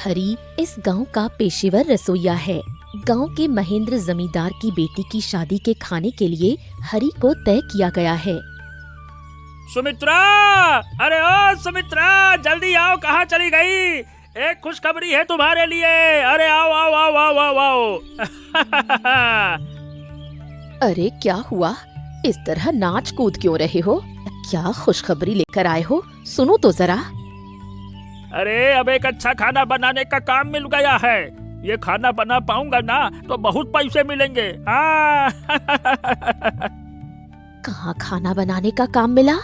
हरी इस गांव का पेशेवर रसोइया है। गांव के महेंद्र जमींदार की बेटी की शादी के खाने के लिए हरी को तय किया गया है। सुमित्रा, अरे ओ सुमित्रा, जल्दी आओ, कहाँ चली गई? एक खुशखबरी है तुम्हारे लिए। अरे आओ आओ आओ आओ आओ आओ। अरे क्या हुआ? इस तरह नाच कूद क्यों रहे हो? क्या खुशखबरी लेकर आए हो? सुनो तो जरा। अरे अब एक अच्छा खाना बनाने का काम मिल गया है। ये खाना बना पाऊंगा ना तो बहुत पैसे मिलेंगे। कहाँ खाना बनाने का काम मिला?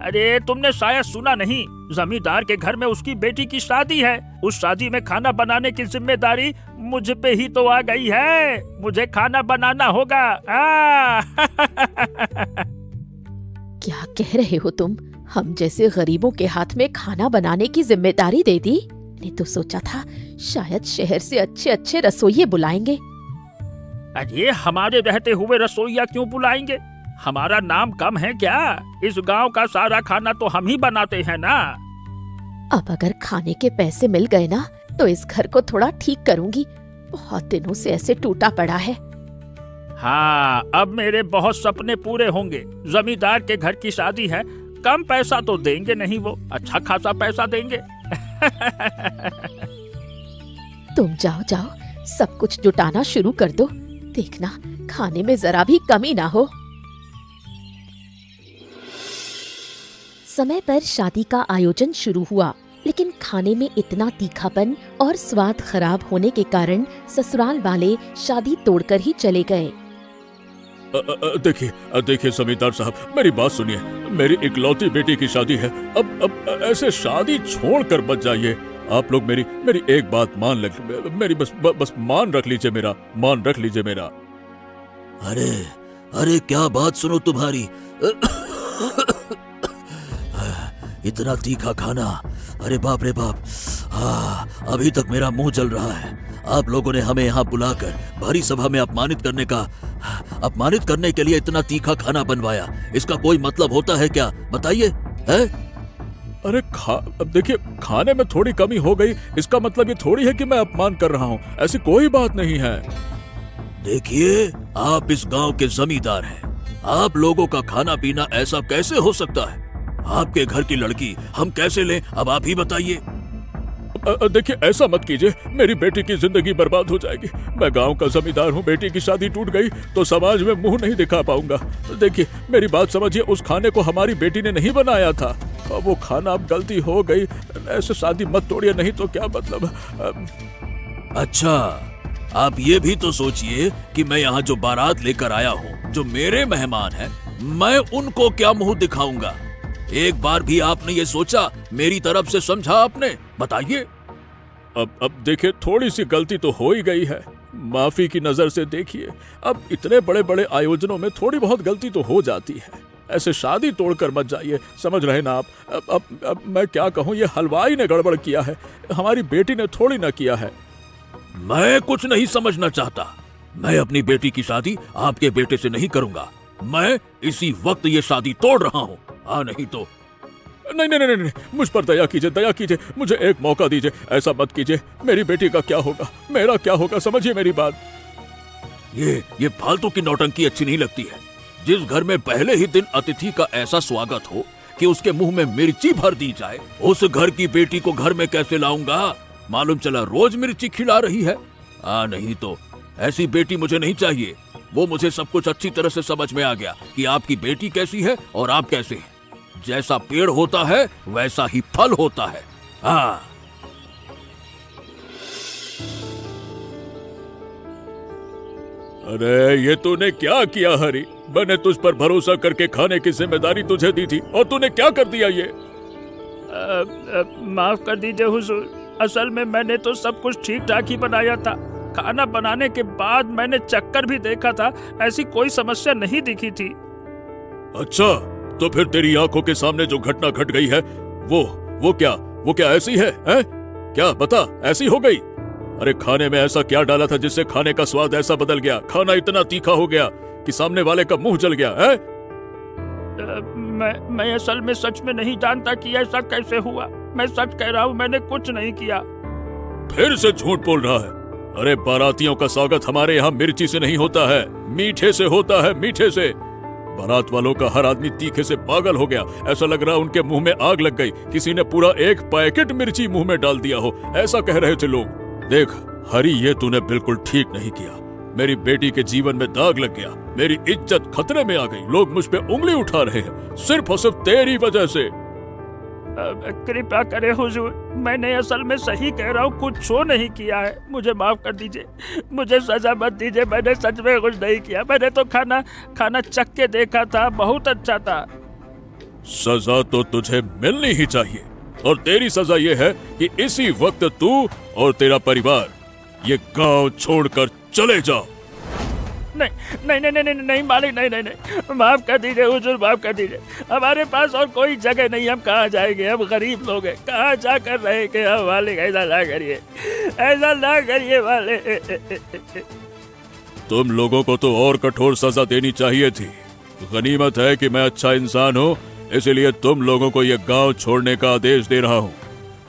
अरे तुमने शायद सुना नहीं, जमींदार के घर में उसकी बेटी की शादी है। उस शादी में खाना बनाने की जिम्मेदारी मुझ पे ही तो आ गई है। मुझे खाना बनाना होगा। क्या कह रहे हो तुम? हम जैसे गरीबों के हाथ में खाना बनाने की जिम्मेदारी दे दी? मैंने तो सोचा था शायद शहर से अच्छे अच्छे रसोइये बुलाएंगे। अरे हमारे रहते हुए रसोइया क्यों बुलाएंगे? हमारा नाम कम है क्या? इस गांव का सारा खाना तो हम ही बनाते हैं ना। अब अगर खाने के पैसे मिल गए ना तो इस घर को थोड़ा ठीक करूंगी। बहुत दिनों से ऐसे टूटा पड़ा है। हाँ, अब मेरे बहुत सपने पूरे होंगे। जमींदार के घर की शादी है, कम पैसा तो देंगे नहीं, वो अच्छा खासा पैसा देंगे। तुम जाओ जाओ, सब कुछ जुटाना शुरू कर दो। देखना खाने में जरा भी कमी ना हो। समय पर शादी का आयोजन शुरू हुआ, लेकिन खाने में इतना तीखापन और स्वाद खराब होने के कारण ससुराल वाले शादी तोड़कर ही चले गए। देखिए जमींदार साहब, मेरी बात सुनिए। मेरी इकलौती बेटी की शादी है। अब ऐसे शादी छोड़कर मत जाइए। आप लोग मेरी एक बात मान ले, मेरी बस मान रख लीजिए मेरा। अरे क्या बात सुनो तुम्हारी। इतना तीखा खाना, अरे बाप रे बाप। अभी तक मेरा मुंह जल रहा है। आप लोगों ने हमें यहाँ बुलाकर भरी सभा में अपमानित करने के लिए इतना तीखा खाना बनवाया। इसका कोई मतलब होता है क्या? बताइए। है? अरे देखिए, खाने में थोड़ी कमी हो गई, इसका मतलब ये थोड़ी है कि मैं अपमान कर रहा हूँ। ऐसी कोई बात नहीं है। देखिए, आप इस गांव के जमींदार हैं। आप लोगों का खाना पीना ऐसा कैसे हो सकता है? आपके घर की लड़की हम कैसे लें? अब आप ही बताइए। देखिए, ऐसा मत कीजिए, मेरी बेटी की जिंदगी बर्बाद हो जाएगी। मैं गांव का जमींदार हूँ, बेटी की शादी टूट गई तो समाज में मुंह नहीं दिखा पाऊंगा। देखिए, मेरी बात समझिए, उस खाने को हमारी बेटी ने नहीं बनाया था। वो खाना अब गलती हो गई। ऐसे शादी मत तोड़िए, नहीं तो क्या मतलब। अच्छा, आप ये भी तो सोचिए कि मैं यहाँ जो बारात लेकर आया हूँ, जो मेरे मेहमान हैं, मैं उनको क्या मुंह दिखाऊंगा? एक बार भी आपने ये सोचा? मेरी तरफ से समझा आपने? बताइए। अब देखिए, थोड़ी सी गलती तो हो ही गई है। माफी की नजर से देखिए। अब इतने बड़े बड़े आयोजनों में थोड़ी बहुत गलती तो हो जाती है। ऐसे शादी तोड़कर मत जाइए, समझ रहे ना आप? अब मैं क्या कहूँ, ये हलवाई ने गड़बड़ किया है, हमारी बेटी ने थोड़ी ना किया है। मैं कुछ नहीं समझना चाहता। मैं अपनी बेटी की शादी आपके बेटे से नहीं करूंगा। मैं इसी वक्त ये शादी तोड़ रहा हूँ। नहीं तो नहीं, मुझ पर दया कीजिए, मुझे एक मौका दीजिए। ऐसा मत कीजिए। मेरी बेटी का क्या होगा, मेरा क्या होगा, समझिए मेरी बात। ये फालतू की नौटंकी अच्छी नहीं लगती है। जिस घर में पहले ही दिन अतिथि का ऐसा स्वागत हो कि उसके मुंह में मिर्ची भर दी जाए, उस घर की बेटी को घर में कैसे लाऊंगा? मालूम चला रोज मिर्ची खिला रही है। नहीं तो ऐसी बेटी मुझे नहीं चाहिए। वो मुझे सब कुछ अच्छी तरह से समझ में आ गया कि आपकी बेटी कैसी है और आप कैसे हैं। जैसा पेड़ होता है वैसा ही फल होता है। अरे ये तूने क्या किया हरी? मैंने तुझ पर भरोसा करके खाने की जिम्मेदारी तुझे दी थी और तूने क्या कर दिया ये? माफ कर दीजिए हुजूर, असल में मैंने तो सब कुछ ठीक ठाक ही बनाया था। खाना बनाने के बाद मैंने चक्कर भी देखा था, ऐसी कोई समस्या नहीं दिखी थी। अच्छा, तो फिर तेरी आंखों के सामने जो घटना घट गई है वो क्या ऐसी है? क्या बता, ऐसी हो गई? अरे खाने में ऐसा क्या डाला था जिससे खाने का स्वाद ऐसा बदल गया? खाना इतना तीखा हो गया कि सामने वाले का मुंह जल गया है? मैं असल में सच में नहीं जानता कि ऐसा कैसे हुआ। मैं सच कह रहा हूँ, मैंने कुछ नहीं किया। फिर से झूठ बोल रहा है। अरे बारातियों का स्वागत हमारे यहाँ मिर्ची से नहीं होता है, मीठे से होता है, मीठे से। बारात वालों का हर आदमी तीखे से पागल हो गया। ऐसा लग रहा उनके मुंह में आग लग गई, किसी ने पूरा एक पैकेट मिर्ची मुंह में डाल दिया हो, ऐसा कह रहे थे लोग। देख हरी, ये तूने बिल्कुल ठीक नहीं किया। मेरी बेटी के जीवन में दाग लग गया, मेरी इज्जत खतरे में आ गई। लोग मुझ पे उंगली उठा रहे हैं सिर्फ और सिर्फ तेरी वजह से। कृपया करें हुजूर, मैंने असल में सही कह रहा हूँ, कुछ शो नहीं किया है, मुझे माफ कर दीजिए, मुझे सजा मत दीजिए, मैंने सच में कुछ नहीं किया। मैंने तो खाना चख के देखा था, बहुत अच्छा था। सजा तो तुझे मिलनी ही चाहिए, और तेरी सजा ये है कि इसी वक्त तू और तेरा परिवार ये गांव छोड़कर चले जाओ। नहीं मालिक, नहीं, माफ कर दीजिए हुजूर, माफ कर दीजिए। हमारे पास और कोई जगह नहीं, हम कहाँ जाएंगे, हम गरीब लोग हैं, कहाँ जाकर रहेंगे हम मालिक। ऐसा ना करिए, ऐसा ना करिए मालिक। तुम लोगों को तो और कठोर सजा देनी चाहिए थी। गनीमत है कि मैं अच्छा इंसान हूँ, इसलिए तुम लोगों को ये गांव छोड़ने का आदेश दे रहा हूँ।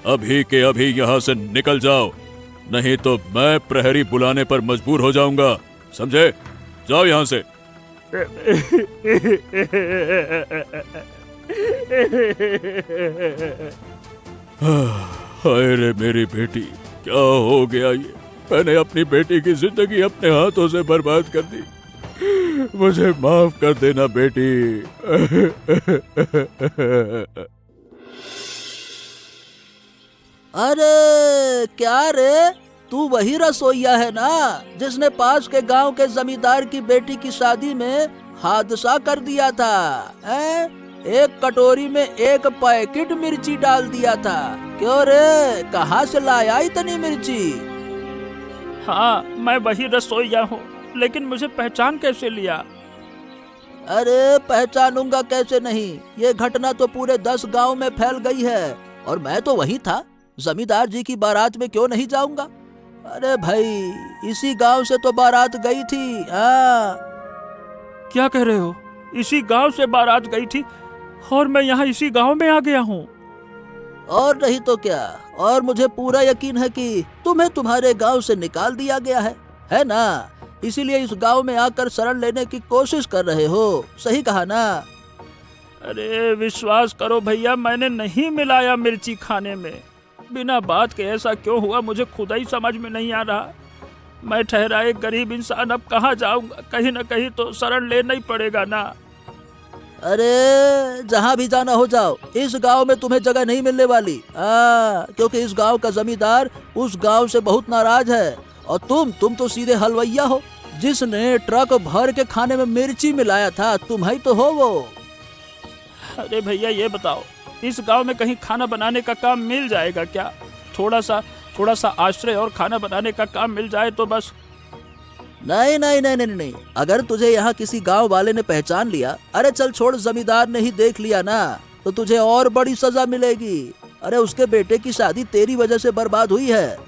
अभी के अभी यहाँ से निकल जाओ, नहीं तो मैं प्रहरी बुलाने पर मजबूर हो जाऊंगा, समझे? जाओ यहाँ से। हाय रे मेरी बेटी, क्या हो गया ये? मैंने अपनी बेटी की जिंदगी अपने हाथों से बर्बाद कर दी। मुझे माफ कर देना बेटी। अरे क्या रे, तू वही रसोइया है ना जिसने पास के गांव के जमींदार की बेटी की शादी में हादसा कर दिया था? एक कटोरी में एक पैकेट मिर्ची डाल दिया था। क्यों रे, कहाँ से लाया इतनी मिर्ची? हाँ, मैं वही रसोइया हूँ, लेकिन मुझे पहचान कैसे लिया? अरे पहचानूंगा कैसे नहीं, ये घटना तो पूरे 10 गांव में फैल गई है, और मैं तो वही था। जमींदार जी की बारात में क्यों नहीं जाऊंगा? अरे भाई, इसी गांव से तो बारात गई थी। क्या कह रहे हो? इसी गांव से बारात गई थी और मैं यहाँ इसी गांव में आ गया हूँ? और नहीं तो क्या, और मुझे पूरा यकीन है कि तुम्हें तुम्हारे गांव से निकाल दिया गया है ना? इसीलिए इस गांव में आकर शरण लेने की कोशिश कर रहे हो, सही कहा ना? अरे विश्वास करो भैया, मैंने नहीं मिलाया मिर्ची खाने में। बिना बात के ऐसा क्यों हुआ, मुझे खुद ही समझ में नहीं आ रहा। मैं ठहरा एक गरीब इंसान, अब कहाँ जाऊंगा? कहीं न कहीं तो शरण लेना ही पड़ेगा ना। अरे जहाँ भी जाना हो जाओ, इस गांव में तुम्हें जगह नहीं मिलने वाली। क्योंकि इस गांव का जमींदार उस गांव से बहुत नाराज है, और तुम तो सीधे हलवैया हो, जिसने ट्रक भर के खाने में मिर्ची मिलाया था। तुम ही तो हो वो। अरे भैया ये बताओ, इस गांव में कहीं खाना बनाने का काम मिल जाएगा क्या? थोड़ा सा आश्रय और खाना बनाने का काम मिल जाए तो बस। नहीं, अगर तुझे यहाँ किसी गांव वाले ने पहचान लिया, अरे चल छोड़, जमींदार ने ही देख लिया ना, तो तुझे और बड़ी सजा मिलेगी। अरे उसके बेटे की शादी तेरी वजह से बर्बाद हुई है।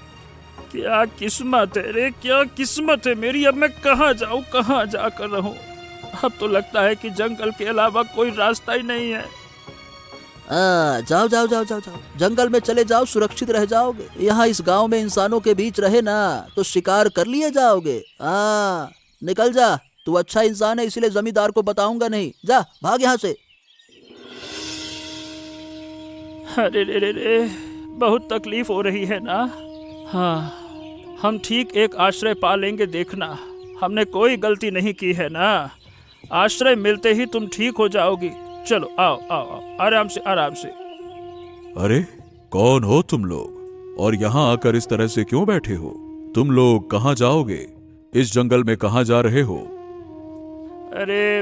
क्या किस्मत है रे, क्या किस्मत है मेरी। अब मैं कहाँ जाऊँ, कहाँ जाकर रहूँ? अब तो लगता है कि जंगल के अलावा कोई रास्ता ही नहीं है। जाओ, जंगल में चले जाओ, सुरक्षित रह जाओगे। यहाँ इस गांव में इंसानों के बीच रहे ना तो शिकार कर लिए जाओगे। निकल जा, तू अच्छा इंसान है, इसलिए जमींदार को बताऊंगा नहीं। जा, भाग यहाँ से। अरे रे, बहुत तकलीफ हो रही है ना। हाँ, हम ठीक एक आश्रय पा लेंगे, देखना। हमने कोई गलती नहीं की है ना। आश्रय मिलते ही तुम ठीक हो जाओगी। चलो आओ, आराम से। अरे कौन हो तुम लोग, और यहाँ आकर इस तरह से क्यों बैठे हो? तुम लोग कहाँ जाओगे? इस जंगल में कहाँ जा रहे हो? अरे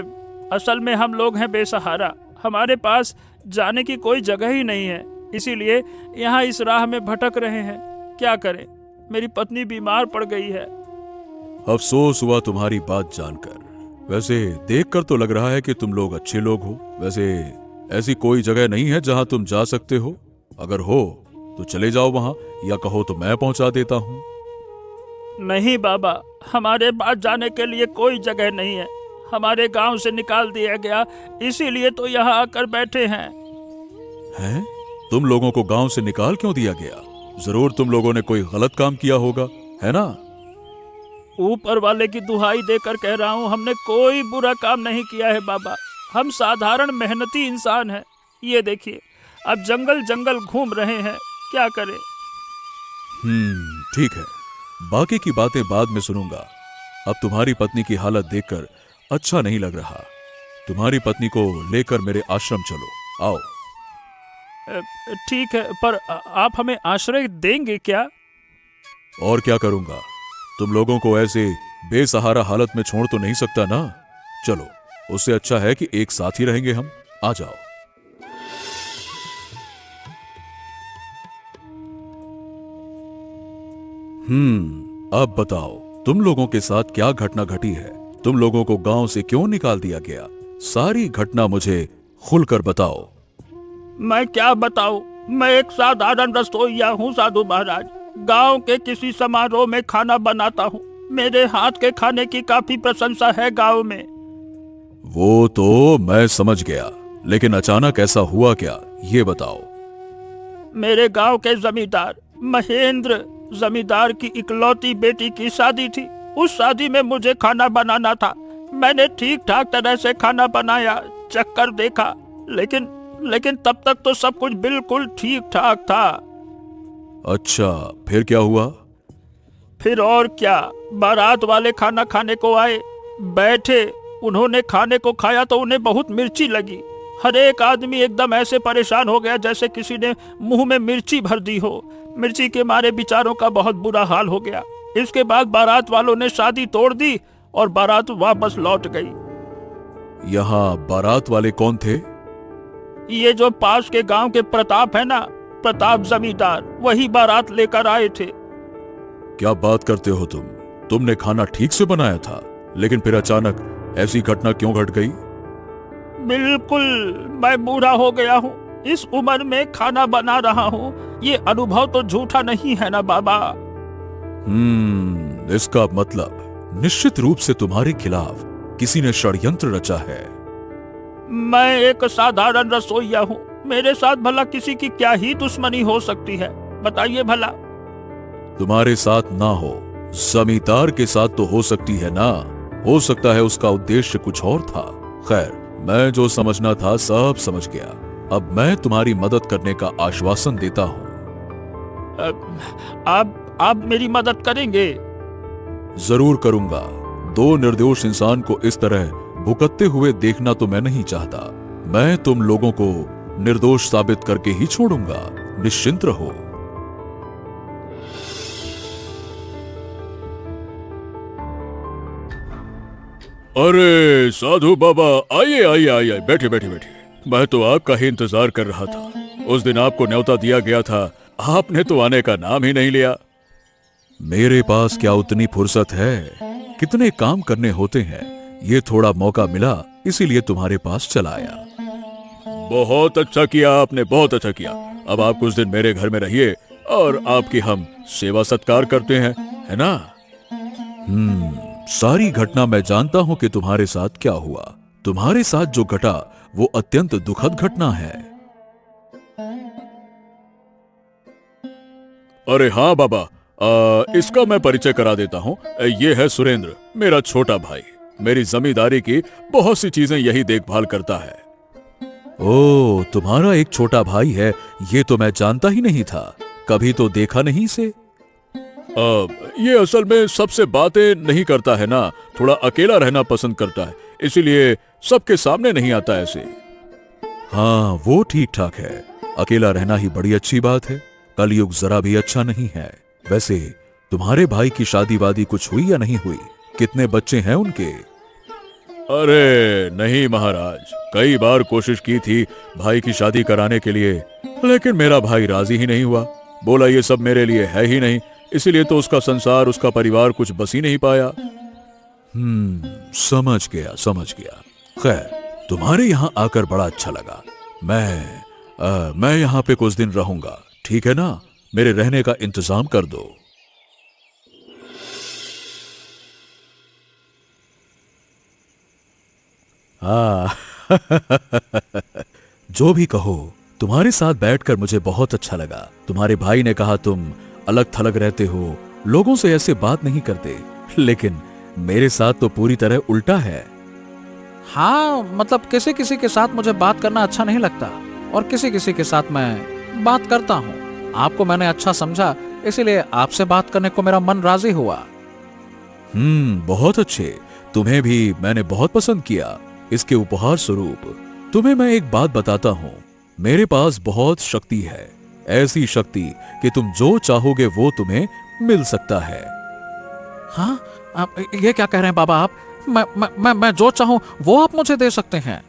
असल में हम लोग हैं बेसहारा, हमारे पास जाने की कोई जगह ही नहीं है, इसीलिए यहाँ इस राह में भटक रहे हैं। क्या करें, मेरी पत्नी बीमार पड़ गई है। अफसोस हुआ तुम्हारी बात जानकर। वैसे देखकर तो लग रहा है कि तुम लोग अच्छे लोग हो। वैसे ऐसी कोई जगह नहीं है जहां तुम जा सकते हो? अगर हो तो चले जाओ वहां, या कहो तो मैं पहुंचा देता हूं। नहीं बाबा, हमारे पास जाने के लिए कोई जगह नहीं है। हमारे गांव से निकाल दिया गया, इसीलिए तो यहाँ आकर बैठे हैं। हैं? तुम लोगों को गांव से निकाल क्यों दिया गया? जरूर तुम लोगों ने कोई गलत काम किया होगा, है ना? ऊपर वाले की दुहाई देकर कह रहा हूँ, हमने कोई बुरा काम नहीं किया है बाबा। हम साधारण मेहनती इंसान हैं। ये देखिए, अब जंगल जंगल घूम रहे हैं, क्या करें। ठीक है, बाकी की बातें बाद में सुनूंगा। अब तुम्हारी पत्नी की हालत देखकर अच्छा नहीं लग रहा। तुम्हारी पत्नी को लेकर मेरे आश्रम चलो, आओ। ठीक है, पर आप हमें आश्रय देंगे क्या? और क्या करूंगा, तुम लोगों को ऐसे बेसहारा हालत में छोड़ तो नहीं सकता ना। चलो, उससे अच्छा है कि एक साथ ही रहेंगे हम। आ जाओ। अब बताओ, तुम लोगों के साथ क्या घटना घटी है? तुम लोगों को गांव से क्यों निकाल दिया गया? सारी घटना मुझे खुलकर बताओ। मैं क्या बताऊं? मैं एक साधारण रसोइया हूँ साधु महाराज। गांव के किसी समारोह में खाना बनाता हूँ। मेरे हाथ के खाने की काफी प्रशंसा है गांव में। वो तो मैं समझ गया, लेकिन अचानक ऐसा हुआ क्या, ये बताओ। मेरे गांव के जमींदार महेंद्र जमींदार की इकलौती बेटी की शादी थी। उस शादी में मुझे खाना बनाना था। मैंने ठीक ठाक तरह से खाना बनाया, चक्कर देखा, लेकिन तब तक तो सब कुछ बिल्कुल ठीक ठाक था। अच्छा, फिर क्या हुआ? फिर और क्या, बारात वाले खाना खाने को आए, बैठे, उन्होंने खाने को खाया तो उन्हें बहुत मिर्ची लगी। हर एक आदमी एकदम ऐसे परेशान हो गया जैसे किसी ने मुंह में मिर्ची भर दी हो। मिर्ची के मारे बेचारों का बहुत बुरा हाल हो गया। इसके बाद बारात वालों ने शादी तोड़ दी और बारात वापस लौट गई। यहाँ बारात वाले कौन थे? ये जो पास के गांव के प्रताप है ना, प्रताप जमींदार, वही बारात लेकर आए थे। क्या बात करते हो तुम? तुमने खाना ठीक से बनाया था, लेकिन फिर अचानक ऐसी घटना क्यों घट गई? बिल्कुल, मैं बूढ़ा हो गया हूँ। इस उम्र में खाना बना रहा हूँ। ये अनुभव तो झूठा नहीं है ना बाबा। इसका मतलब निश्चित रूप से तुम्हारे खिलाफ किसी ने षड्यंत्र रचा है। मैं एक साधारण रसोइया हूँ। मेरे साथ भला किसी की क्या ही दुश्मनी हो सकती है, बताइए भला। तुम्हारे साथ ना हो, जमींदार के साथ तो हो सकती है ना। हो सकता है उसका उद्देश्य कुछ और था। खैर, मैं जो समझना था सब समझ गया। अब मैं तुम्हारी मदद करने का आश्वासन देता हूँ। आप मेरी मदद करेंगे? जरूर करूंगा। दो निर्दोष इंसान को इस तरह भुगतते हुए देखना तो मैं नहीं चाहता। मैं तुम लोगों को निर्दोष साबित करके ही छोड़ूंगा, निश्चिंत रहो। अरे साधु बाबा, आइए आइए आइए, बैठिए बैठिए बैठिए। मैं तो आपका ही इंतजार कर रहा था। उस दिन आपको न्योता दिया गया था, आपने तो आने का नाम ही नहीं लिया। मेरे पास क्या उतनी फुर्सत है? कितने काम करने होते हैं। ये थोड़ा मौका मिला, इसीलिए तुम्हारे पास चला आया। बहुत अच्छा किया आपने, बहुत अच्छा किया। अब आप कुछ दिन मेरे घर में रहिए और आपकी हम सेवा सत्कार करते हैं, है ना? सारी घटना मैं जानता हूं कि तुम्हारे साथ क्या हुआ। तुम्हारे साथ जो घटा वो अत्यंत दुखद घटना है। अरे हाँ बाबा, इसका मैं परिचय करा देता हूँ। ये है सुरेंद्र, मेरा छोटा भाई। मेरी जमींदारी की बहुत सी चीजें यही देखभाल करता है। ओह, तुम्हारा एक छोटा भाई है, ये तो मैं जानता ही नहीं था। कभी तो देखा नहीं इसे। ये असल में सबसे बातें नहीं करता है ना, थोड़ा अकेला रहना पसंद करता है, इसीलिए सबके सामने नहीं आता ऐसे। हाँ, वो ठीक ठाक है। अकेला रहना ही बड़ी अच्छी बात है। कलयुग जरा भी अच्छा नहीं है। वैसे तुम्हारे भाई की शादी वादी कुछ हुई या नहीं हुई? कितने बच्चे हैं उनके? अरे नहीं महाराज, कई बार कोशिश की थी भाई की शादी कराने के लिए, लेकिन मेरा भाई राजी ही नहीं हुआ। बोला ये सब मेरे लिए है ही नहीं, इसीलिए तो उसका संसार, उसका परिवार कुछ बस ही नहीं पाया। समझ गया समझ गया। खैर, तुम्हारे यहाँ आकर बड़ा अच्छा लगा। मैं यहाँ पे कुछ दिन रहूंगा, ठीक है ना? मेरे रहने का इंतजाम कर दो। हाँ जो भी कहो, तुम्हारे साथ बैठकर मुझे बहुत अच्छा लगा। तुम्हारे भाई ने कहा तुम अलग थलग रहते हो, लोगों से ऐसे बात नहीं करते, लेकिन मेरे साथ तो पूरी तरह उल्टा है। हाँ, मतलब किसी किसी के साथ मुझे बात करना अच्छा नहीं लगता और किसी किसी के साथ मैं बात करता हूँ। आपको मैंने अच्छा समझा, इसीलिए आपसे बात करने को मेरा मन राजी हुआ। बहुत अच्छे। तुम्हें भी मैंने बहुत पसंद किया। इसके उपहार स्वरूप तुम्हें मैं एक बात बताता हूँ। मेरे पास बहुत शक्ति है, ऐसी शक्ति कि तुम जो चाहोगे वो तुम्हें मिल सकता है। हाँ, आप ये क्या कह रहे हैं बाबा? आप मैं जो चाहूं वो आप मुझे दे सकते हैं?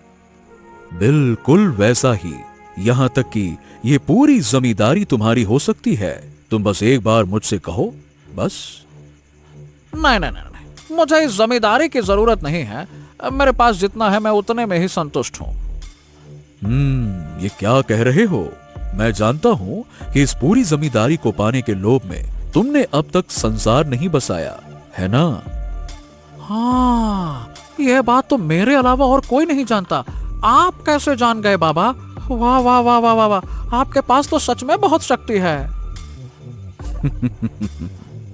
बिल्कुल वैसा ही। यहां तक कि ये पूरी जमींदारी तुम्हारी हो सकती है। तुम बस एक बार मुझसे कहो, बस। नहीं नहीं नहीं, मुझे इस जमींदारी की जरूरत नहीं है। मेरे पास जितना है मैं उतने में ही संतुष्ट हूँ। ये क्या कह रहे हो? मैं जानता हूँ कि इस पूरी जमींदारी को पाने के लोभ में तुमने अब तक संसार नहीं बसाया, है ना? हाँ, यह बात तो मेरे अलावा और कोई नहीं जानता। आप कैसे जान गए बाबा? वाह वाह वाह वाह वाह वाह, आपके पास तो सच में बहुत शक्ति है।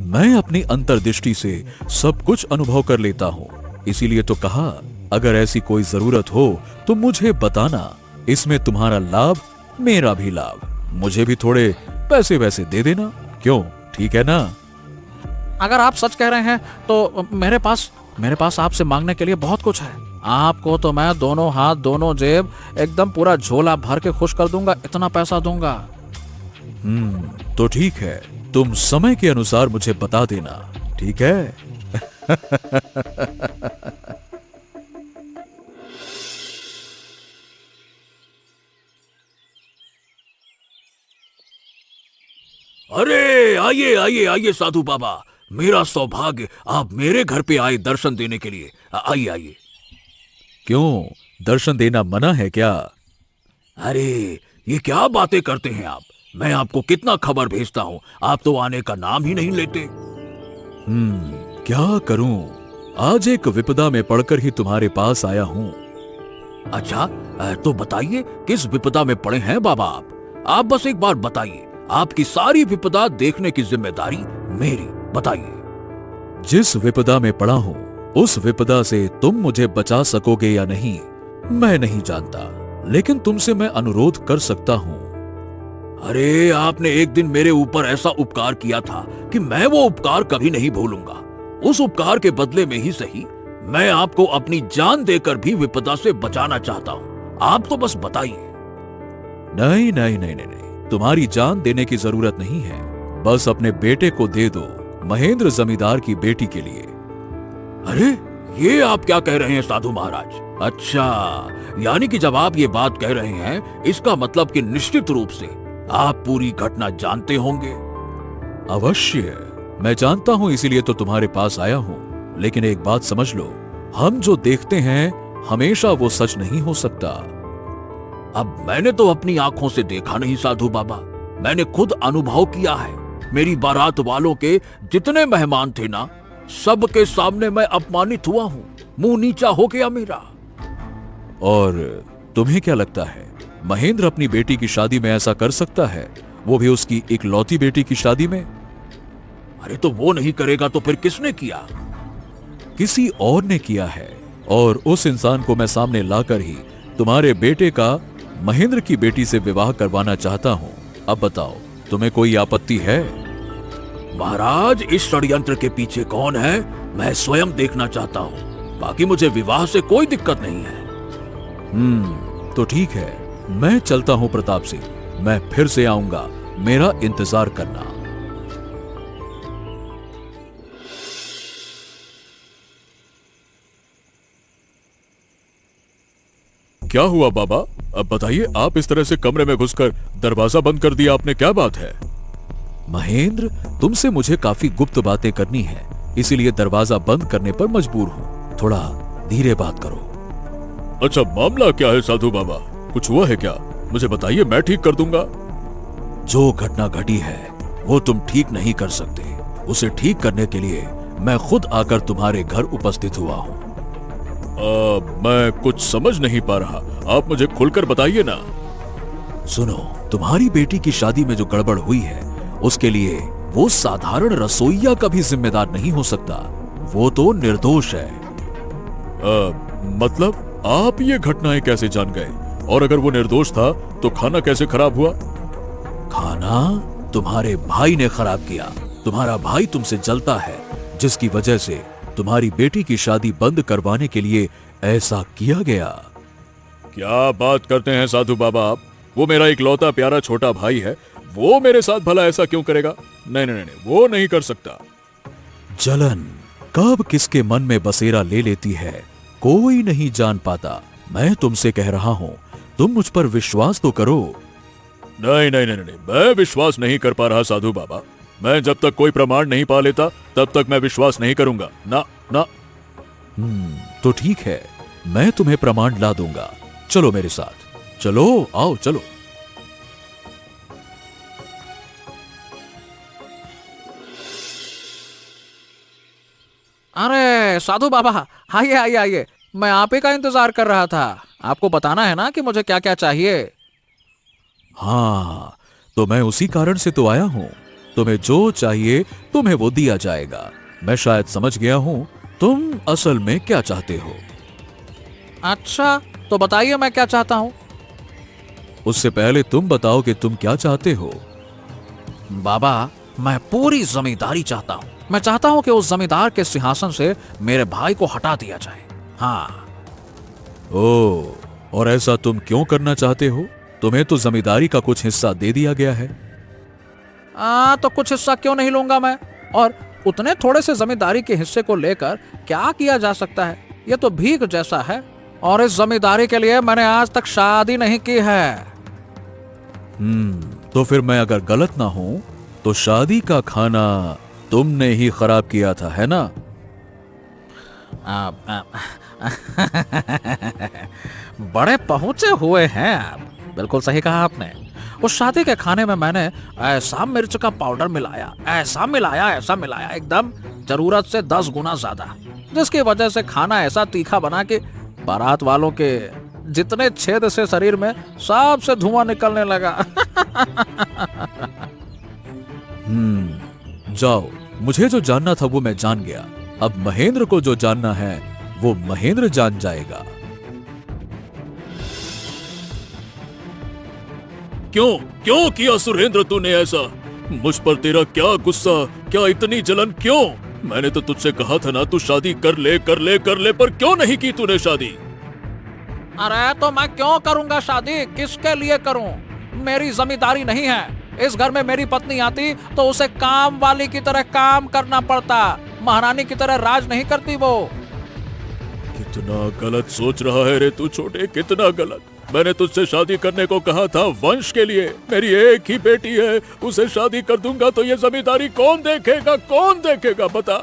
मैं अपनी अंतर्दृष्टि से सब कुछ अनुभव कर लेता हूँ, इसीलिए तो कहा अगर ऐसी कोई जरूरत हो तो मुझे बताना। इसमें तुम्हारा लाभ, मेरा भी लाभ। मुझे भी थोड़े पैसे वैसे दे देना, क्यों? ठीक है ना? अगर आप सच कह रहे हैं तो मेरे पास आपसे मांगने के लिए बहुत कुछ है। आपको तो मैं दोनों हाथ दोनों जेब एकदम पूरा झोला भर के खुश कर दूंगा, इतना पैसा दूंगा। तो ठीक है, तुम समय के अनुसार मुझे बता देना, ठीक है? अरे आइए आइए आइए साधु बाबा, मेरा सौभाग्य आप मेरे घर पे आए दर्शन देने के लिए। आइए आइए। क्यों, दर्शन देना मना है क्या? अरे ये क्या बातें करते हैं आप? मैं आपको कितना खबर भेजता हूँ, आप तो आने का नाम ही नहीं लेते। क्या करूं, आज एक विपदा में पड़कर ही तुम्हारे पास आया हूं। अच्छा, तो बताइए किस विपदा में पड़े हैं बाबा आप बस एक बार बताइए। आपकी सारी विपदा देखने की जिम्मेदारी मेरी, बताइए। जिस विपदा में पड़ा हूं, उस विपदा से तुम मुझे बचा सकोगे या नहीं मैं नहीं जानता, लेकिन तुमसे मैं अनुरोध कर सकता हूं। अरे आपने एक दिन मेरे ऊपर ऐसा उपकार किया था कि मैं वो उपकार कभी नहीं भूलूंगा। उस उपकार के बदले में ही सही, मैं आपको अपनी जान देकर भी विपदा से बचाना चाहता हूं। आप तो बस बताइए। नहीं नहीं नहीं नहीं, तुम्हारी जान देने की जरूरत नहीं है, बस अपने बेटे को दे दो, महेंद्र जमींदार की बेटी के लिए। अरे ये आप क्या कह रहे हैं साधु महाराज? अच्छा, यानी कि जब आप ये बात कह रहे हैं, इसका मतलब कि निश्चित रूप से आप पूरी घटना जानते होंगे। अवश्य, मैं जानता हूं, इसीलिए तो तुम्हारे पास आया हूं। लेकिन एक बात समझ लो, हम जो देखते हैं हमेशा वो सच नहीं हो सकता। अब मैंने तो अपनी आंखों से देखा नहीं साधु बाबा, मैंने खुद अनुभव किया है। मेरी बारात वालों के जितने मेहमान थे ना, सबके सामने मैं अपमानित हुआ हूं, मुंह नीचा हो गया मेरा। और तुम्हें क्या लगता है, महेंद्र अपनी बेटी की शादी में ऐसा कर सकता है, वो भी उसकी इकलौती बेटी की शादी में? अरे तो वो नहीं करेगा तो फिर किसने किया? किसी और ने किया है, और उस इंसान को मैं सामने लाकर ही तुम्हारे बेटे का महेंद्र की बेटी से विवाह करवाना चाहता हूं। अब बताओ, तुम्हें कोई आपत्ति है? महाराज, इस षड्यंत्र के पीछे कौन है मैं स्वयं देखना चाहता हूं। बाकी मुझे विवाह से कोई दिक्कत नहीं है। तो ठीक है, मैं चलता हूं प्रताप सिंह, मैं फिर से आऊंगा, मेरा इंतजार करना। क्या हुआ बाबा, अब बताइए। आप इस तरह से कमरे में घुसकर दरवाजा बंद कर दिया आपने, क्या बात है? महेंद्र, तुमसे मुझे काफी गुप्त बातें करनी है, इसीलिए दरवाजा बंद करने पर मजबूर हूँ। थोड़ा धीरे बात करो। अच्छा, मामला क्या है साधु बाबा? कुछ हुआ है क्या? मुझे बताइए, मैं ठीक कर दूंगा। जो घटना घटी है वो तुम ठीक नहीं कर सकते। उसे ठीक करने के लिए मैं खुद आकर तुम्हारे घर उपस्थित हुआ हूँ। मैं कुछ समझ नहीं पा रहा, आप मुझे खुलकर बताइए ना। सुनो, तुम्हारी बेटी की शादी में जो गड़बड़ हुई है उसके लिए वो साधारण रसोइया कभी जिम्मेदार नहीं हो सकता। वो तो निर्दोष है। मतलब आप ये घटनाएं कैसे जान गए? और अगर वो निर्दोष था तो खाना कैसे खराब हुआ? खाना तुम्हारे भाई ने खराब किया। तुम्हारा भाई तुमसे जलता है, जिसकी वजह से तुम्हारी बेटी की शादी बंद करवाने के लिए ऐसा किया गया। क्या बात करते हैं साधु बाबा आप? वो मेरा इकलौता प्यारा छोटा भाई है, वो मेरे साथ भला ऐसा क्यों करेगा? नहीं नहीं नहीं, वो नहीं कर सकता। जलन कब किसके मन में बसेरा ले लेती है कोई नहीं जान पाता। मैं तुमसे कह रहा हूं, तुम मुझ पर विश्वास तो करो। नहीं नहीं नहीं नहीं, मैं विश्वास नहीं कर पा रहा साधु बाबा। मैं जब तक कोई प्रमाण नहीं पा लेता तब तक मैं विश्वास नहीं करूंगा। ना ना। तो ठीक है, मैं तुम्हें प्रमाण ला दूंगा। चलो मेरे साथ, चलो, आओ चलो। अरे साधु बाबा, आइए आइए आइए, मैं आप ही का इंतजार कर रहा था। आपको बताना है ना कि मुझे क्या क्या चाहिए। हाँ, तो मैं उसी कारण से तो आया हूं। तुम्हें जो चाहिए तुम्हें वो दिया जाएगा। मैं शायद समझ गया हूं तुम असल में क्या चाहते हो। अच्छा, तो बताइए मैं क्या चाहता हूँ। उससे पहले तुम बताओ कि तुम क्या चाहते हो। बाबा, मैं पूरी जमींदारी चाहता हूँ। मैं चाहता हूँ कि उस जमींदार के सिंहासन से मेरे भाई को हटा दिया जाए। हाँ। और ऐसा तुम क्यों करना चाहते हो? तुम्हें तो जमींदारी का कुछ हिस्सा दे दिया गया है। तो कुछ हिस्सा क्यों नहीं लूंगा मैं? और उतने थोड़े से जमींदारी के हिस्से को लेकर क्या किया जा सकता है? ये तो भीख जैसा है। और इस जमींदारी के लिए मैंने आज तक शादी नहीं की है। तो फिर मैं अगर गलत ना हूं तो शादी का खाना तुमने ही खराब किया था, है ना? बड़े पहुंचे हुए हैं आप। बिल्कुल सही कहा आपने। उस शादी के खाने में मैंने ऐसा मिर्च का पाउडर मिलाया, ऐसा मिलाया एकदम जरूरत से 10 गुना ज्यादा, जिसकी वजह से खाना ऐसा तीखा बना कि बारात वालों के जितने छेद से शरीर में सबसे धुआं निकलने लगा। जाओ, मुझे जो जानना था वो मैं जान गया। अब महेंद्र को जो जानना है वो महेंद्र जान जाएगा। क्यों क्यों किया सुरेंद्र तूने ऐसा? मुझ पर तेरा क्या गुस्सा, क्या इतनी जलन क्यों? मैंने तो तुझसे कहा था ना तू शादी कर ले पर क्यों नहीं की तूने शादी? अरे तो मैं क्यों करूंगा शादी? किसके लिए करूं? मेरी जमींदारी नहीं है। इस घर में मेरी पत्नी आती तो उसे काम वाली की तरह काम करना पड़ता, महारानी की तरह राज नहीं करती वो। कितना गलत सोच रहा है रे तू छोटे, कितना गलत। मैंने तुझसे शादी करने को कहा था वंश के लिए। मेरी एक ही बेटी है, उसे शादी कर दूंगा तो ये जमींदारी कौन देखेगा बता।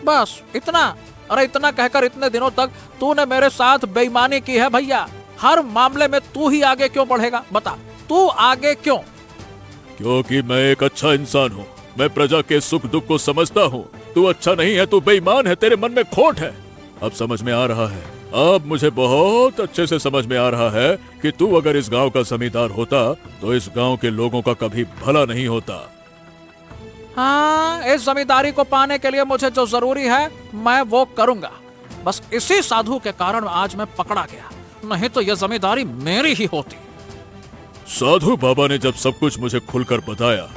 बस इतना? अरे इतना कहकर इतने दिनों तक तूने मेरे साथ बेईमानी की है भैया। हर मामले में तू ही आगे क्यों बढ़ेगा? बता, तू आगे क्यों? क्योंकि मैं एक अच्छा इंसान हूँ। मैं प्रजा के सुख दुख को समझता हूँ। तू अच्छा नहीं है, तू बेईमान है, तेरे मन में खोट है। अब समझ में आ रहा है, अब मुझे बहुत अच्छे से समझ में आ रहा है कि तू अगर इस गांव का जमींदार होता तो इस गांव के लोगों का कभी भला नहीं होता। हाँ, इस जमींदारी को पाने के लिए मुझे जो जरूरी है मैं वो करूंगा। बस इसी साधु के कारण आज मैं पकड़ा गया, नहीं तो यह जमींदारी मेरी ही होती। साधु बाबा ने जब सब कुछ मुझे खुलकर बताया,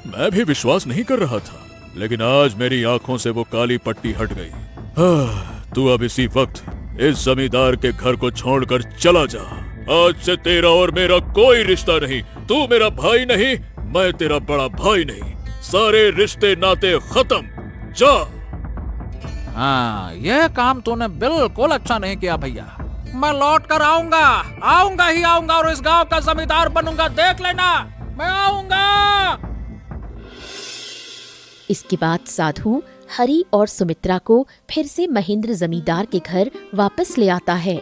मैं भी विश्वास नहीं कर रहा था, लेकिन आज मेरी आंखों से वो काली पट्टी हट गई। तू अब इसी वक्त इस जमींदार के घर को छोड़कर चला जा। आज से तेरा और मेरा कोई रिश्ता नहीं। तू मेरा भाई नहीं, मैं तेरा बड़ा भाई नहीं। सारे रिश्ते नाते खत्म। जा। हाँ, यह काम तूने बिल्कुल अच्छा नहीं किया भैया। मैं लौट कर आऊंगा ही आऊंगा और इस गांव का जमींदार बनूंगा। देख लेना, मैं आऊंगा। इसके बाद साधु हरि और सुमित्रा को फिर से महेंद्र जमींदार के घर वापस ले आता है।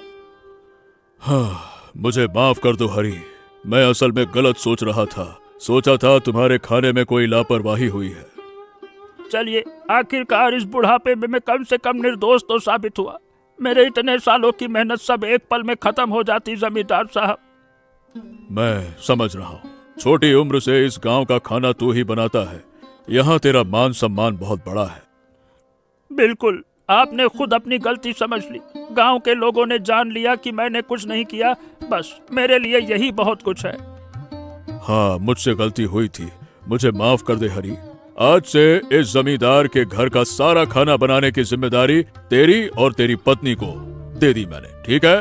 हाँ, मुझे माफ कर दो हरि। मैं असल में गलत सोच रहा था। सोचा था तुम्हारे खाने में कोई लापरवाही हुई है। चलिए, आखिरकार इस बुढ़ापे में मैं कम से कम निर्दोष तो साबित हुआ। मेरे इतने सालों की मेहनत सब एक पल में खत्म हो जाती जमींदार साहब। मैं समझ रहा हूँ। छोटी उम्र से इस गांव का खाना तू ही बनाता है। यहाँ तेरा मान सम्मान बहुत बड़ा है। बिल्कुल, आपने खुद अपनी गलती समझ ली। गांव के लोगों ने जान लिया कि मैंने कुछ नहीं किया, बस मेरे लिए यही बहुत कुछ है। हाँ, मुझसे गलती हुई थी, मुझे माफ कर दे हरी। आज से इस जमींदार के घर का सारा खाना बनाने की जिम्मेदारी तेरी और तेरी पत्नी को दे दी मैंने, ठीक है?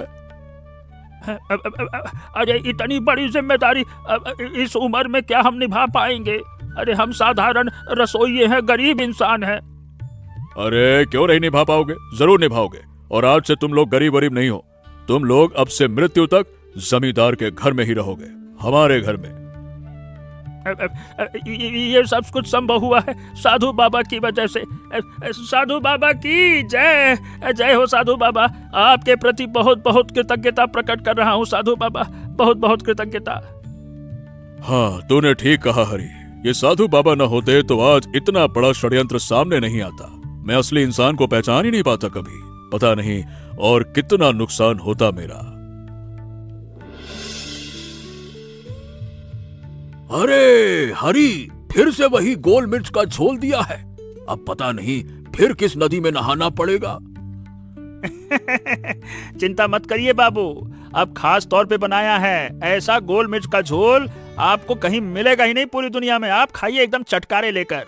अरे इतनी बड़ी जिम्मेदारी इस उम्र में क्या हम निभा पाएंगे? अरे हम साधारण रसोइये हैं, गरीब इंसान हैं। अरे क्यों नहीं निभा पाओगे? जरूर निभाओगे। और आज से तुम लोग गरीब गरीब नहीं हो, तुम लोग अब से मृत्यु तक जमींदार के घर में ही रहोगे, हमारे घर में। ये सब कुछ संभव हुआ है साधु बाबा की वजह से। साधु बाबा की जय। जय हो साधु बाबा। आपके प्रति बहुत बहुत कृतज्ञता प्रकट कर रहा हूँ साधु बाबा, बहुत बहुत कृतज्ञता। हाँ, तूने ठीक कहा हरी। ये साधु बाबा न होते तो आज इतना बड़ा षड्यंत्र सामने नहीं आता। मैं असली इंसान को पहचान ही नहीं पाता कभी। पता नहीं और कितना नुकसान होता मेरा। अरे हरी, फिर से वही गोल मिर्च का झोल दिया है। अब पता नहीं फिर किस नदी में नहाना पड़ेगा। चिंता मत करिए बाबू, अब खास तौर पे बनाया है ऐसा गोल मिर्च का झोल, आपको कहीं मिलेगा ही नहीं पूरी दुनिया में। आप खाइए एकदम चटकारे लेकर।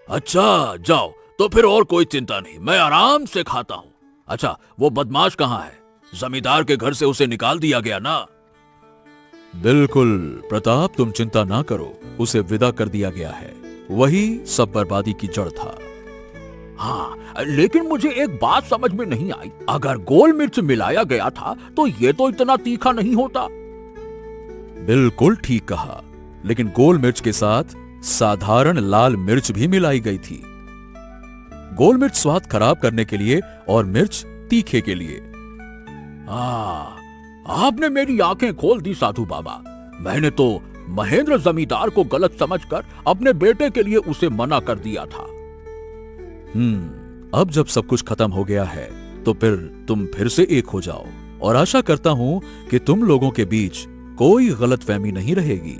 अच्छा जाओ, तो फिर और कोई चिंता नहीं, मैं आराम से खाता हूँ। अच्छा, वो बदमाश कहाँ है? जमींदार के घर से उसे निकाल दिया गया ना? बिल्कुल प्रताप, तुम चिंता ना करो, उसे विदा कर दिया गया है। वही सब बर्बादी की जड़ था। हाँ, लेकिन मुझे एक बात समझ में नहीं आई। अगर गोल मिर्च मिलाया गया था तो ये तो इतना तीखा नहीं होता। बिल्कुल ठीक कहा, लेकिन गोल मिर्च के साथ साधारण लाल मिर्च भी मिलाई गई थी। गोल मिर्च स्वाद खराब करने के लिए और मिर्च तीखे के लिए। आपने मेरी आंखें खोल दी साधु बाबा। मैंने तो महेंद्र जमींदार को गलत समझकर अपने बेटे के लिए उसे मना कर दिया था। अब जब सब कुछ खत्म हो गया है तो फिर तुम फिर से एक हो जाओ, और आशा करता हूं कि तुम लोगों के बीच कोई गलतफहमी नहीं रहेगी।